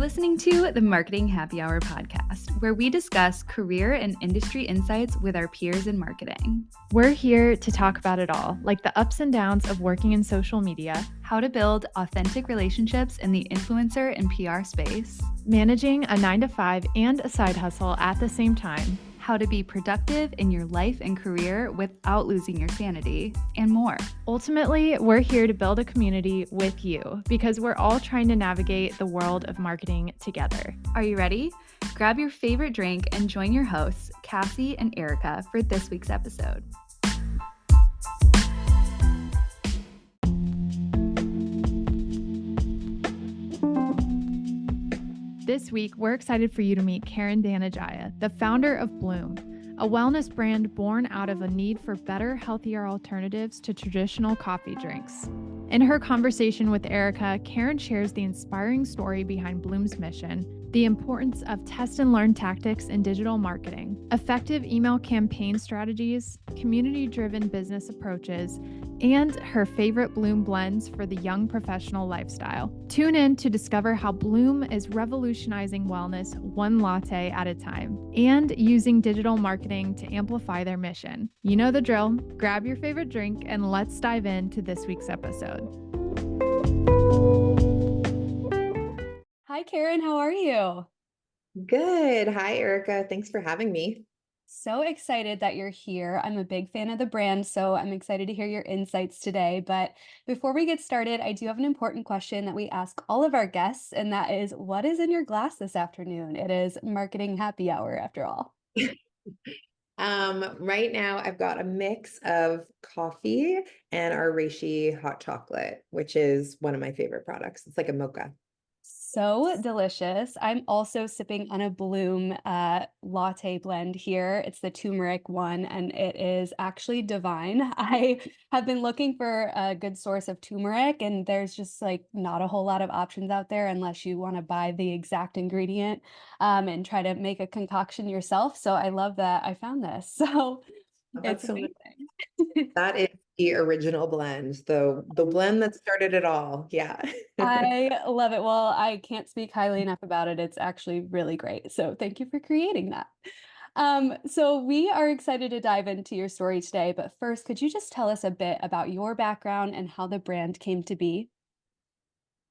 listening to the Marketing Happy Hour podcast, where we discuss career and industry insights with our peers in marketing. We're here to talk about it all, like the ups and downs of working in social media, how to build authentic relationships in the influencer and PR space, managing a 9-to-5 and a side hustle at the same time, how to be productive in your life and career without losing your sanity, and more. Ultimately, we're here to build a community with you because we're all trying to navigate the world of marketing together. Are you ready? Grab your favorite drink and join your hosts, Cassie and Erica, for this week's episode. This week, we're excited for you to meet Karen Danudjaja, the founder of Blume, a wellness brand born out of a need for better, healthier alternatives to traditional coffee drinks. In her conversation with Erica, Karen shares the inspiring story behind Blume's mission, the importance of test and learn tactics in digital marketing, effective email campaign strategies, community-driven business approaches, and her favorite Blume blends for the young professional lifestyle. Tune in to discover how Blume is revolutionizing wellness one latte at a time and using digital marketing to amplify their mission. You know the drill. Grab your favorite drink and let's dive into this week's episode. Hi, Karen. How are you? Good. Hi, Erica. Thanks for having me. So excited that you're here. I'm a big fan of the brand, so I'm excited to hear your insights today. But before we get started, I do have an important question that we ask all of our guests, and that is, what is in your glass this afternoon? It is marketing happy hour after all. Right now I've got a mix of coffee and our reishi hot chocolate, which is one of my favorite products. It's like a mocha. So delicious. I'm also sipping on a Blume latte blend here. It's the turmeric one, and it is actually divine. I have been looking for a good source of turmeric, and there's just like not a whole lot of options out there unless you want to buy the exact ingredient and try to make a concoction yourself. So I love that I found this. So it's So amazing. that is the original blend, the blend that started it all. Yeah. I love it. Well, I can't speak highly enough about it. It's actually really great. So thank you for creating that. So we are excited to dive into your story today, but first, could you just tell us a bit about your background and how the brand came to be?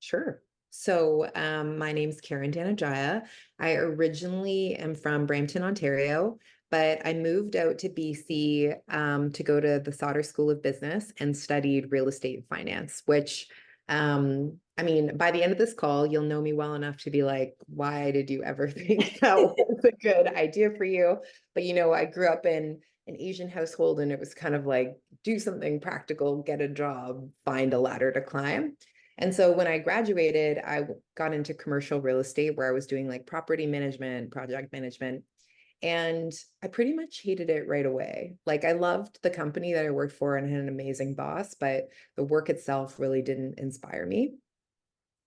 Sure. So my name's Karen Danudjaja. I originally am from Brampton, Ontario, but I moved out to BC to go to the Sauder School of Business and studied real estate and finance, which I mean, by the end of this call, you'll know me well enough to be like, why did you ever think that was a good idea for you? But I grew up in an Asian household, and it was kind of like, do something practical, get a job, find a ladder to climb. And so when I graduated, I got into commercial real estate where I was doing like property management, project management, and I pretty much hated it right away. Like I loved the company that I worked for and had an amazing boss, but the work itself really didn't inspire me.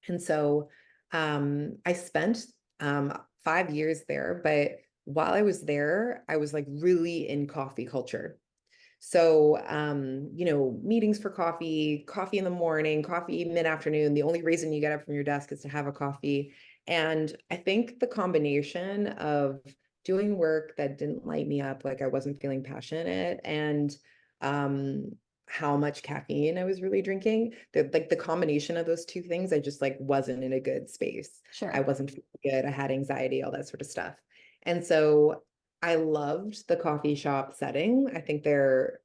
And so I spent 5 years there, but while I was there, I was like really in coffee culture. So, meetings for coffee, coffee in the morning, coffee mid-afternoon. The only reason you get up from your desk is to have a coffee. And I think the combination of doing work that didn't light me up, like I wasn't feeling passionate, and how much caffeine I was really drinking, the combination of those two things, I just like wasn't in a good space. Sure. I wasn't feeling good. I had anxiety, all that sort of stuff. And so I loved the coffee shop setting. I think they're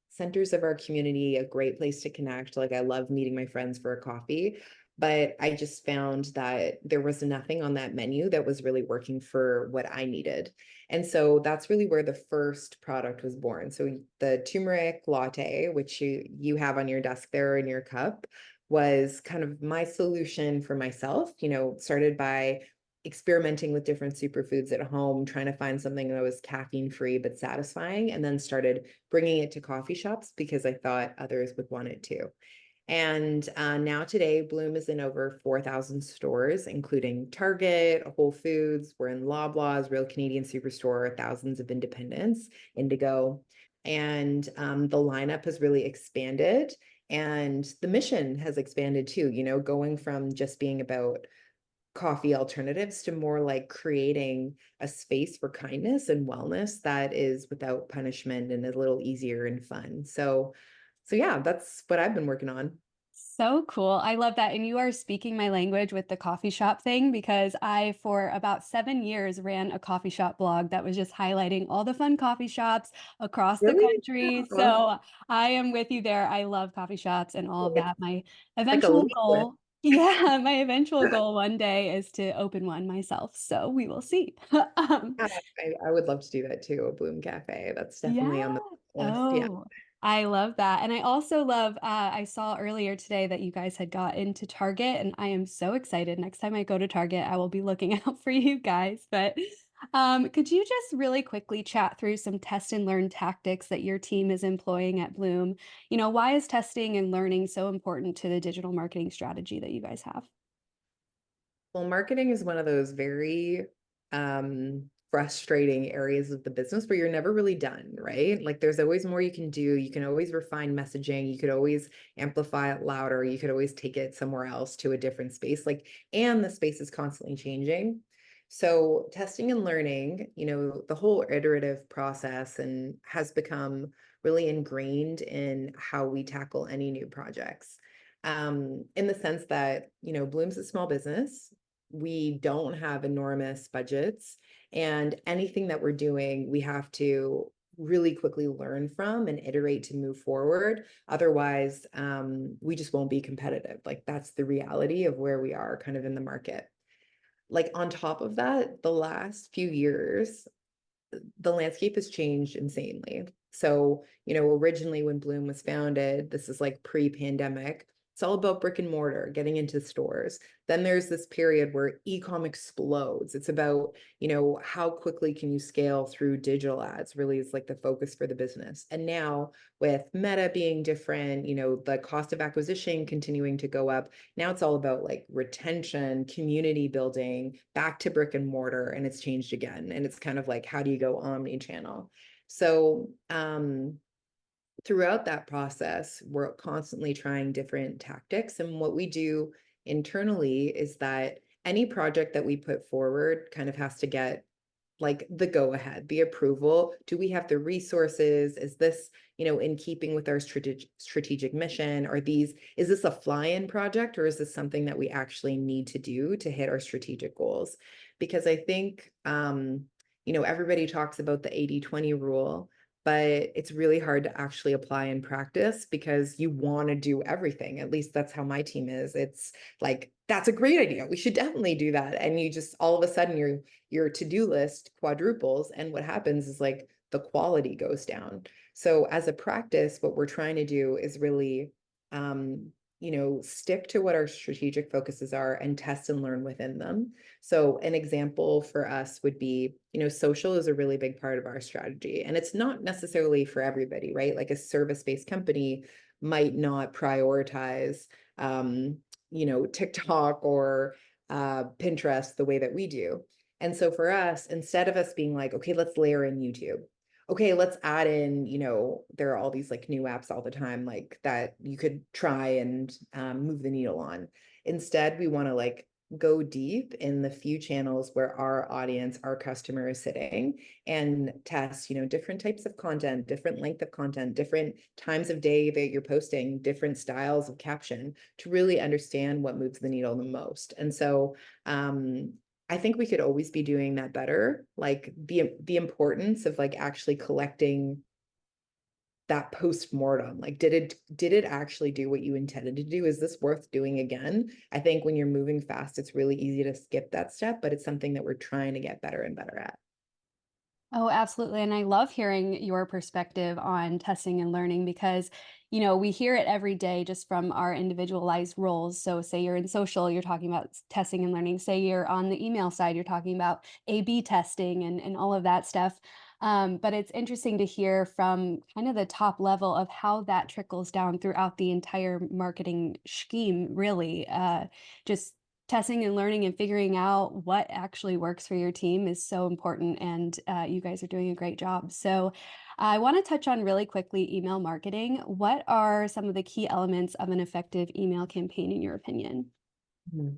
centers of our community, a great place to connect. Like I love meeting my friends for a coffee, but I just found that there was nothing on that menu that was really working for what I needed. And so that's really where the first product was born. So the turmeric latte, which you have on your desk there in your cup, was kind of my solution for myself, started by experimenting with different superfoods at home, trying to find something that was caffeine free but satisfying, and then started bringing it to coffee shops because I thought others would want it too. And now today, Blume is in over 4,000 stores, including Target, Whole Foods. We're in Loblaws, Real Canadian Superstore, thousands of independents, Indigo. And the lineup has really expanded. And the mission has expanded too, going from just being about coffee alternatives to more like creating a space for kindness and wellness that is without punishment and a little easier and fun. So yeah, that's what I've been working on. So cool. I love that. And you are speaking my language with the coffee shop thing because I, for about 7 years, ran a coffee shop blog that was just highlighting all the fun coffee shops across the Really? country. Uh, So I am with you there. I love coffee shops and all of it's that. My like a eventual lead list. goal, yeah, my eventual goal one day is to open one myself. So we will see. Yeah, I would love to do that too, a Bloom Cafe. That's definitely Yeah. on the list. Yeah. Oh, I love that. And I also love, I saw earlier today that you guys had got into Target, and I am so excited. Next time I go to Target, I will be looking out for you guys. But could you just really quickly chat through some test and learn tactics that your team is employing at Bloom? Why is testing and learning so important to the digital marketing strategy that you guys have? Well, marketing is one of those very frustrating areas of the business where you're never really done, right? Like there's always more you can do. You can always refine messaging. You could always amplify it louder. You could always take it somewhere else to a different space. And the space is constantly changing. So testing and learning, the whole iterative process and has become really ingrained in how we tackle any new projects. In the sense that, Bloom's a small business. We don't have enormous budgets, and anything that we're doing, we have to really quickly learn from and iterate to move forward. Otherwise, we just won't be competitive. Like that's the reality of where we are kind of in the market. Like on top of that, the last few years, the landscape has changed insanely. So, originally when Bloom was founded, this is like pre-pandemic, it's all about brick and mortar, getting into stores. Then there's this period where e-com explodes. It's about, how quickly can you scale through digital ads really is like the focus for the business. And now with Meta being different, the cost of acquisition continuing to go up, now it's all about like retention, community building, back to brick and mortar, and it's changed again. And it's kind of like, how do you go omni-channel? So throughout that process, we're constantly trying different tactics. And what we do internally is that any project that we put forward kind of has to get like the go ahead, the approval. Do we have the resources? Is this, in keeping with our strategic mission? Is this a fly-in project, or is this something that we actually need to do to hit our strategic goals? Because I think, everybody talks about the 80-20 rule, but it's really hard to actually apply in practice because you want to do everything. At least that's how my team is. It's like, that's a great idea. We should definitely do that. And you just all of a sudden your to-do list quadruples. And what happens is like the quality goes down. So as a practice, what we're trying to do is really stick to what our strategic focuses are and test and learn within them. So an example for us would be, social is a really big part of our strategy, and it's not necessarily for everybody, right? Like a service-based company might not prioritize, TikTok or Pinterest the way that we do. And so for us, instead of us being like, okay, let's layer in YouTube. Okay, let's add in, there are all these like new apps all the time, like that you could try and move the needle on. Instead, we want to like go deep in the few channels where our audience, our customer is sitting and test, different types of content, different length of content, different times of day that you're posting, different styles of caption to really understand what moves the needle the most. And so, I think we could always be doing that better. Like the importance of like actually collecting that post-mortem. Like, did it actually do what you intended to do? Is this worth doing again? I think when you're moving fast, it's really easy to skip that step, but it's something that we're trying to get better and better at. Oh, absolutely. And I love hearing your perspective on testing and learning because, we hear it every day just from our individualized roles. So, say you're in social, you're talking about testing and learning. Say you're on the email side, you're talking about A/B testing and all of that stuff. But it's interesting to hear from kind of the top level of how that trickles down throughout the entire marketing scheme, really. Just testing and learning and figuring out what actually works for your team is so important. And you guys are doing a great job. So I want to touch on really quickly email marketing. What are some of the key elements of an effective email campaign in your opinion? Mhm.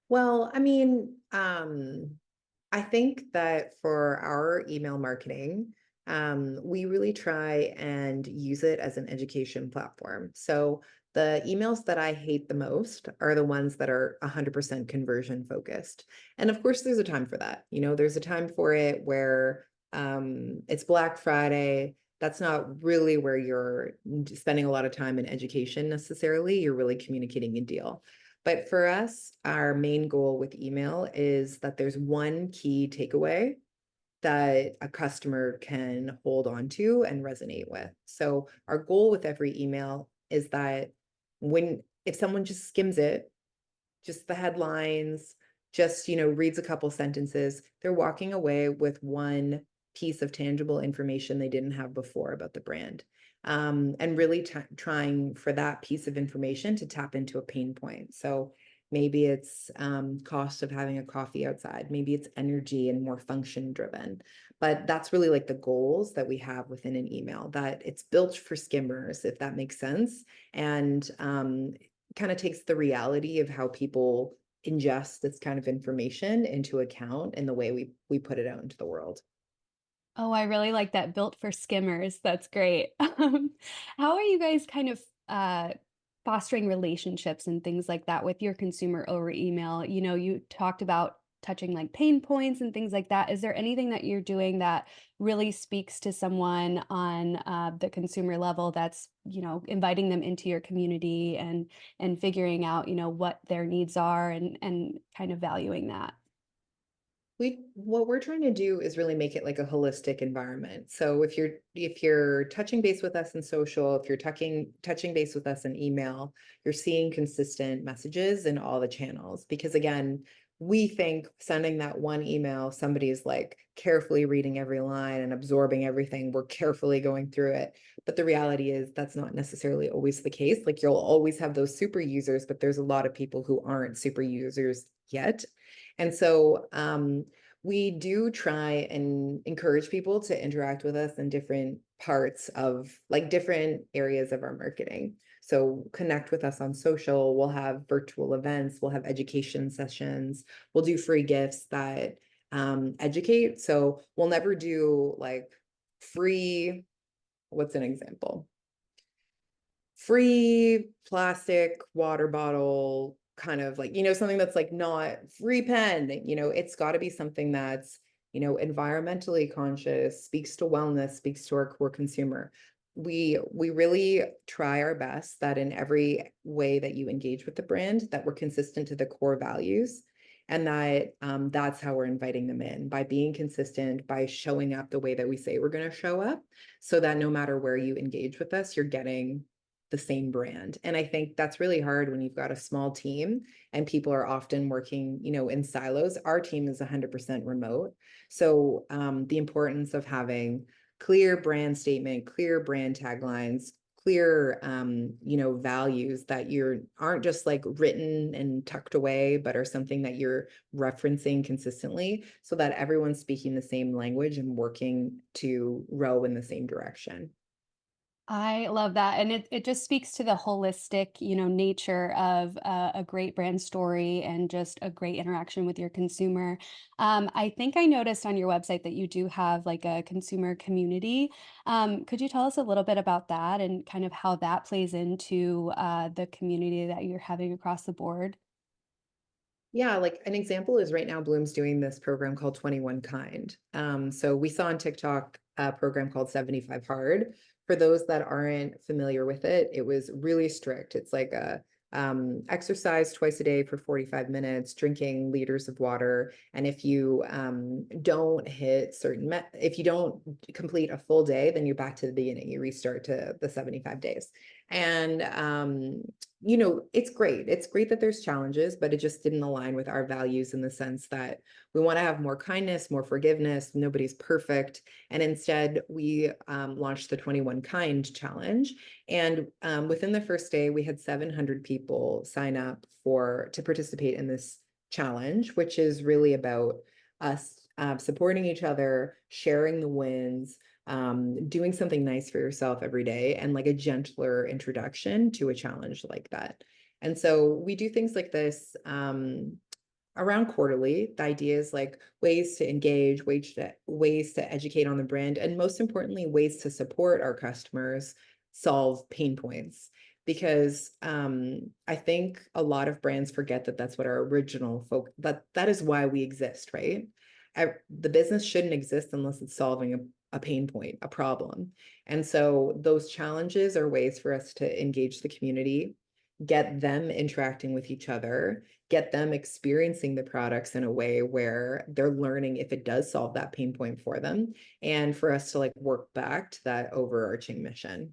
Well, I mean, I think that for our email marketing, we really try and use it as an education platform. So the emails that I hate the most are the ones that are 100% conversion focused. And of course, there's a time for that. You know, there's a time for it where it's Black Friday. That's not really where you're spending a lot of time in education necessarily. You're really communicating a deal. But for us, our main goal with email is that there's one key takeaway that a customer can hold on to and resonate with. So our goal with every email is that if someone just skims it, just the headlines, just, reads a couple sentences, they're walking away with one piece of tangible information they didn't have before about the brand. And really trying for that piece of information to tap into a pain point. So maybe it's cost of having a coffee outside, maybe it's energy and more function driven. But that's really like the goals that we have within an email, that it's built for skimmers, if that makes sense. And kind of takes the reality of how people ingest this kind of information into account in the way we put it out into the world. Oh, I really like that, built for skimmers, that's great. How are you guys kind of, fostering relationships and things like that with your consumer over email? You know, you talked about touching, like, pain points and things like that. Is there anything that you're doing that really speaks to someone on, the consumer level that's, inviting them into your community and figuring out, what their needs are and kind of valuing that? What we're trying to do is really make it like a holistic environment. So if you're touching base with us in social, if you're touching base with us in email, you're seeing consistent messages in all the channels. Because again, we think sending that one email, somebody's like carefully reading every line and absorbing everything. We're carefully going through it. But the reality is that's not necessarily always the case. Like you'll always have those super users, but there's a lot of people who aren't super users yet. And so we do try and encourage people to interact with us in different parts of like different areas of our marketing. So connect with us on social. We'll have virtual events, we'll have education sessions, we'll do free gifts that educate. So we'll never do like free, what's an example? Free plastic water bottle, kind of like, something that's like not free pen, it's got to be something that's, environmentally conscious, speaks to wellness, speaks to our core consumer. We really try our best that in every way that you engage with the brand, that we're consistent to the core values. And that that's how we're inviting them in, by being consistent, by showing up the way that we say we're going to show up, so that no matter where you engage with us, you're getting the same brand. And I think that's really hard when you've got a small team and people are often working, in silos. Our team is 100% remote. So the importance of having clear brand statement, clear brand taglines, clear values that aren't just like written and tucked away, but are something that you're referencing consistently, so that everyone's speaking the same language and working to row in the same direction. I love that, and it just speaks to the holistic, nature of a great brand story and just a great interaction with your consumer. I think I noticed on your website that you do have like a consumer community. Could you tell us a little bit about that and kind of how that plays into the community that you're having across the board? Yeah, like an example is right now Blume's doing this program called 21 Kind. So we saw on TikTok a program called 75 Hard. For those that aren't familiar with it, it was really strict. It's like a exercise twice a day for 45 minutes, drinking liters of water. And if you don't hit if you don't complete a full day, then you're back to the beginning. You restart to the 75 days. And it's great. It's great that there's challenges, but it just didn't align with our values in the sense that we want to have more kindness, more forgiveness. Nobody's perfect. And instead, we launched the 21 Kind challenge. And within the first day, we had 700 people sign up to participate in this challenge, which is really about us supporting each other, sharing the wins, doing something nice for yourself every day, and like a gentler introduction to a challenge like that. And so we do things like this around quarterly. The idea is like ways to engage, ways to educate on the brand, and most importantly, ways to support our customers solve pain points. Because I think a lot of brands forget that that's what our original that is why we exist, right? The business shouldn't exist unless it's solving a pain point, a problem. And so those challenges are ways for us to engage the community, get them interacting with each other, get them experiencing the products in a way where they're learning if it does solve that pain point for them, and for us to like work back to that overarching mission.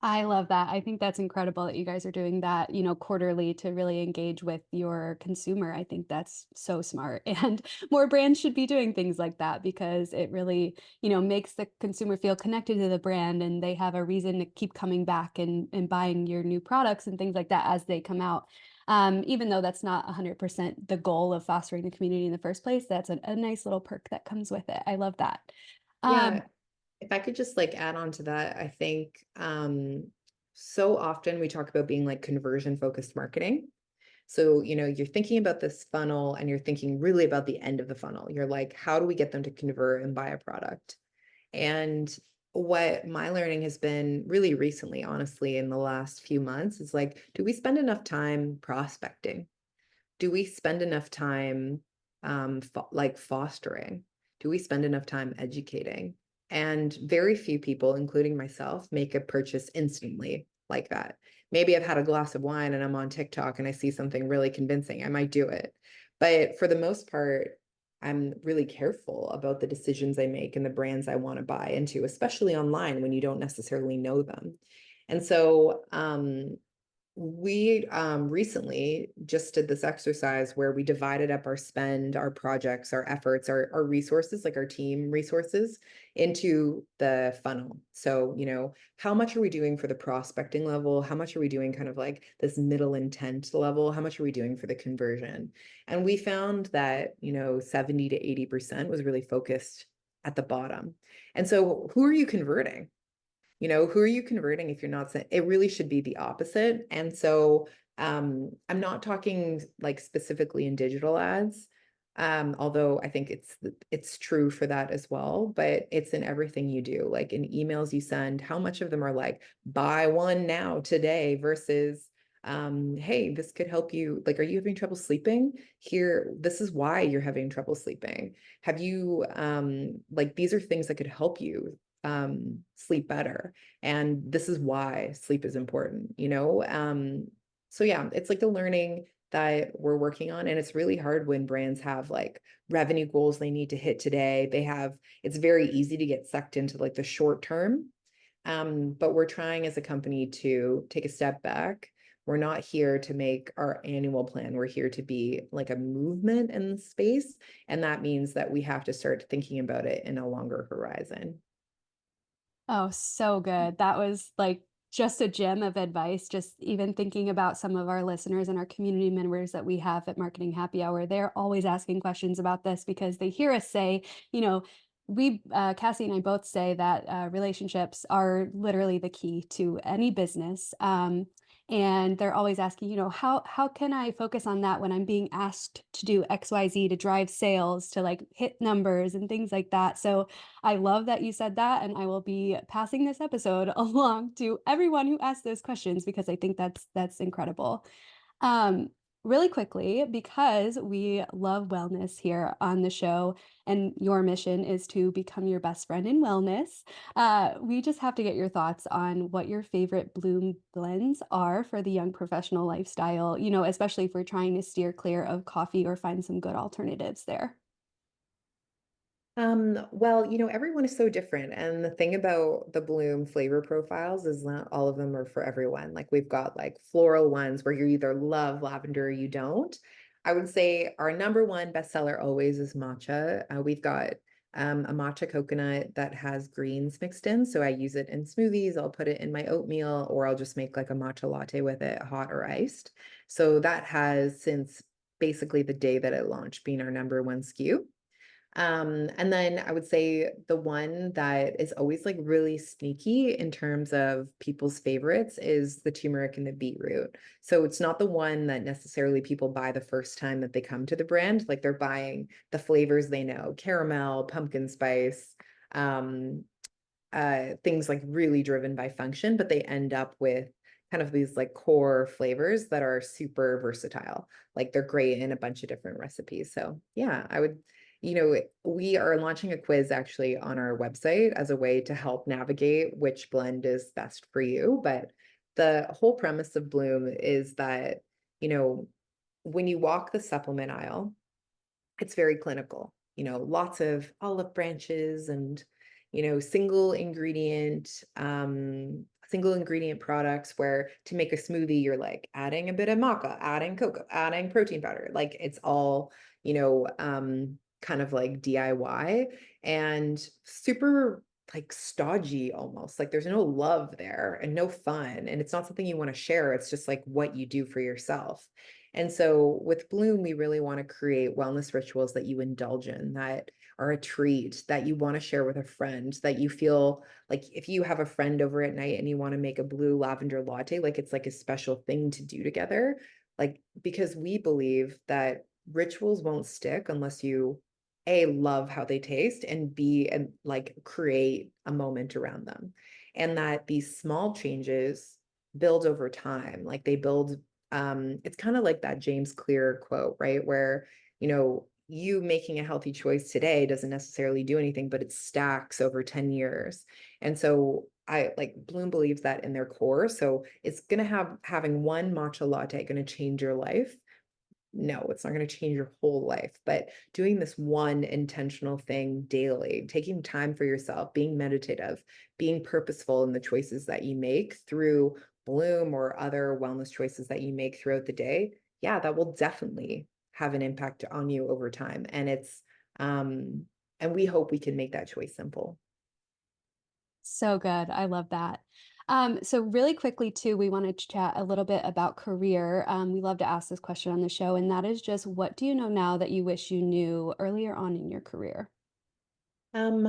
I love that. I think that's incredible that you guys are doing that, quarterly to really engage with your consumer. I think that's so smart. And more brands should be doing things like that because it really, makes the consumer feel connected to the brand and they have a reason to keep coming back and buying your new products and things like that as they come out. Even though that's not 100% the goal of fostering the community in the first place, that's a nice little perk that comes with it. I love that. Yeah, Um, if I could just like add on to that, I think so often we talk about being like conversion focused marketing. So, you're thinking about this funnel and you're thinking really about the end of the funnel. You're like, how do we get them to convert and buy a product? And what my learning has been really recently, honestly, in the last few months is like, do we spend enough time prospecting? Do we spend enough time like fostering? Do we spend enough time educating? And very few people, including myself, make a purchase instantly like that. Maybe I've had a glass of wine and I'm on TikTok and I see something really convincing. I might do it. But for the most part, I'm really careful about the decisions I make and the brands I want to buy into, especially online when you don't necessarily know them. And so we recently just did this exercise where we divided up our spend, our projects, our efforts, our resources, like our team resources, into the funnel. So, how much are we doing for the prospecting level? How much are we doing kind of like this middle intent level? How much are we doing for the conversion? And we found that, 70 to 80% was really focused at the bottom. And so who are you converting? Who are you converting if you're not it really should be the opposite. And so I'm not talking like specifically in digital ads, although I think it's true for that as well, but it's in everything you do, like in emails you send, how much of them are like buy one now today versus hey, this could help you, like, are you having trouble sleeping? Here, this is why you're having trouble sleeping. Have you like, these are things that could help you sleep better, and this is why sleep is important. So yeah, it's like the learning that we're working on, and it's really hard when brands have like revenue goals they need to hit today. It's very easy to get sucked into like the short term, but we're trying as a company to take a step back. We're not here to make our annual plan. We're here to be like a movement in space, and that means that we have to start thinking about it in a longer horizon. Oh, so good. That was like just a gem of advice. Just even thinking about some of our listeners and our community members that we have at Marketing Happy Hour, they're always asking questions about this because they hear us say, Cassie and I both say that relationships are literally the key to any business. And they're always asking, how can I focus on that when I'm being asked to do XYZ to drive sales, to like hit numbers and things like that. So I love that you said that, and I will be passing this episode along to everyone who asked those questions because I think that's incredible. Um, Really quickly, because we love wellness here on the show, and your mission is to become your best friend in wellness. We just have to get your thoughts on what your favorite Bloom blends are for the young professional lifestyle, especially if we're trying to steer clear of coffee or find some good alternatives there. Well, everyone is so different. And the thing about the Bloom flavor profiles is not all of them are for everyone. Like we've got like floral ones where you either love lavender or you don't. I would say our number one bestseller always is matcha. We've got a matcha coconut that has greens mixed in. So I use it in smoothies. I'll put it in my oatmeal, or I'll just make like a matcha latte with it, hot or iced. So that has, since basically the day that it launched, been our number one SKU. And then I would say the one that is always like really sneaky in terms of people's favorites is the turmeric and the beetroot. So it's not the one that necessarily people buy the first time that they come to the brand. Like they're buying the flavors they know, caramel, pumpkin spice, um, things like really driven by function, but they end up with kind of these like core flavors that are super versatile. Like they're great in a bunch of different recipes. So yeah, I would, we are launching a quiz actually on our website as a way to help navigate which blend is best for you. But the whole premise of Bloom is that, you know, when you walk the supplement aisle, it's very clinical, lots of olive branches and, single ingredient products where to make a smoothie, you're like adding a bit of maca, adding cocoa, adding protein powder. Like it's all, kind of like DIY and super like stodgy almost. Like there's no love there and no fun. And it's not something you want to share. It's just like what you do for yourself. And so with Bloom, we really want to create wellness rituals that you indulge in, that are a treat, that you want to share with a friend, that you feel like if you have a friend over at night and you want to make a blue lavender latte, like it's like a special thing to do together. Like, because we believe that rituals won't stick unless you A, love how they taste, and B, and like create a moment around them. And that these small changes build over time, like they build it's kind of like that James Clear quote, right? Where, you making a healthy choice today doesn't necessarily do anything, but it stacks over 10 years. And so I like Bloom believes that in their core. So it's going to having one matcha latte going to change your life. No, it's not going to change your whole life, but doing this one intentional thing daily, taking time for yourself, being meditative, being purposeful in the choices that you make through Bloom or other wellness choices that you make throughout the day, yeah, that will definitely have an impact on you over time. Um, and we hope we can make that choice simple. So good. I love that. So really quickly too, we wanted to chat a little bit about career. We love to ask this question on the show, and that is just what do you know now that you wish you knew earlier on in your career? Um,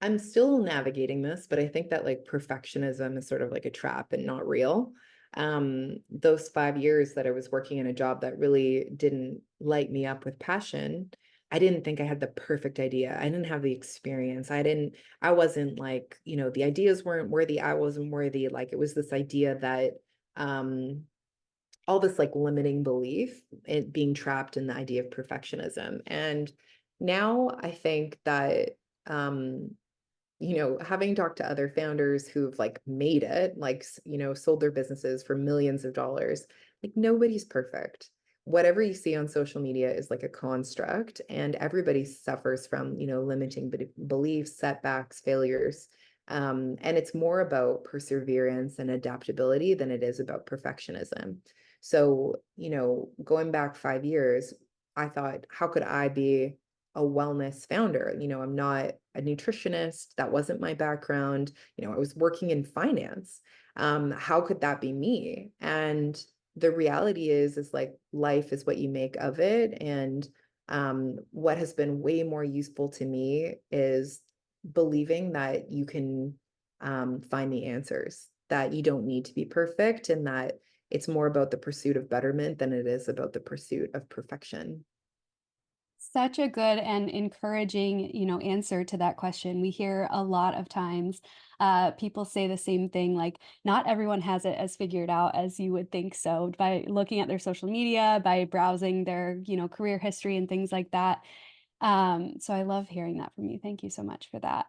I'm still navigating this, but I think that like perfectionism is sort of like a trap and not real. Those 5 years that I was working in a job that really didn't light me up with passion, I didn't think I had the perfect idea. I didn't have the experience. I wasn't like, the ideas weren't worthy. I wasn't worthy. Like it was this idea that, um, all this like limiting belief, it being trapped in the idea of perfectionism. And now I think that, um, having talked to other founders who've like made it, like, sold their businesses for millions of dollars, like nobody's perfect. Whatever you see on social media is like a construct, and everybody suffers from, limiting beliefs, setbacks, failures. And it's more about perseverance and adaptability than it is about perfectionism. So, going back 5 years, I thought, how could I be a wellness founder? I'm not a nutritionist. That wasn't my background. I was working in finance. How could that be me? And the reality is like life is what you make of it. And what has been way more useful to me is believing that you can find the answers, that you don't need to be perfect, and that it's more about the pursuit of betterment than it is about the pursuit of perfection. Such a good and encouraging, answer to that question. We hear a lot of times people say the same thing, like not everyone has it as figured out as you would think so by looking at their social media, by browsing their, career history and things like that. So I love hearing that from you. Thank you so much for that.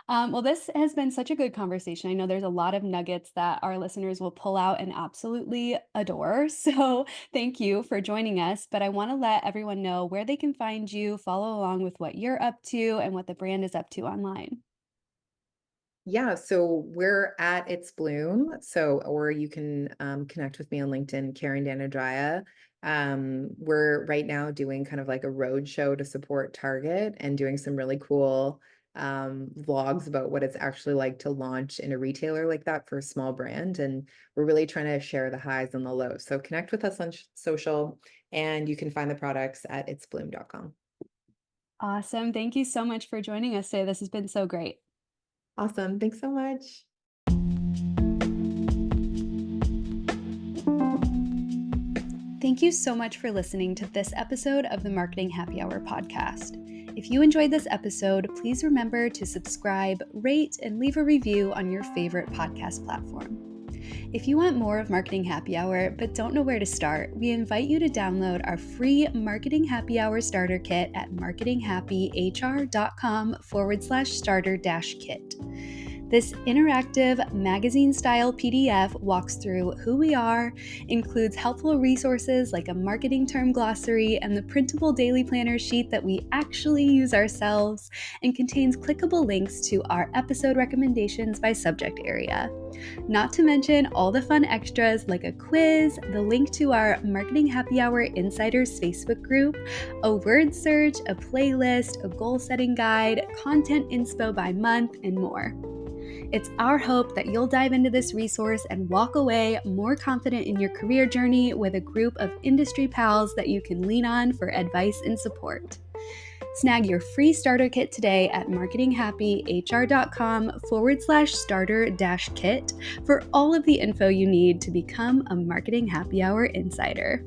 Well, this has been such a good conversation. I know there's a lot of nuggets that our listeners will pull out and absolutely adore. So thank you for joining us. But I want to let everyone know where they can find you, follow along with what you're up to and what the brand is up to online. Yeah, so we're at It's Bloom. So, or you can connect with me on LinkedIn, Karen Danudjaja. We're right now doing kind of like a road show to support Target and doing some really cool vlogs about what it's actually like to launch in a retailer like that for a small brand. And we're really trying to share the highs and the lows. So connect with us on social, and you can find the products at itsbloom.com. Awesome. Thank you so much for joining us today. This has been so great. Awesome. Thanks so much. Thank you so much for listening to this episode of the Marketing Happy Hour podcast. If you enjoyed this episode, please remember to subscribe, rate, and leave a review on your favorite podcast platform. If you want more of Marketing Happy Hour but don't know where to start, we invite you to download our free Marketing Happy Hour starter kit at marketinghappyhr.com/starter-kit. This interactive magazine-style PDF walks through who we are, includes helpful resources like a marketing term glossary and the printable daily planner sheet that we actually use ourselves, and contains clickable links to our episode recommendations by subject area. Not to mention all the fun extras like a quiz, the link to our Marketing Happy Hour Insiders Facebook group, a word search, a playlist, a goal-setting guide, content inspo by month, and more. It's our hope that you'll dive into this resource and walk away more confident in your career journey with a group of industry pals that you can lean on for advice and support. Snag your free starter kit today at marketinghappyhr.com/starter-kit for all of the info you need to become a Marketing Happy Hour insider.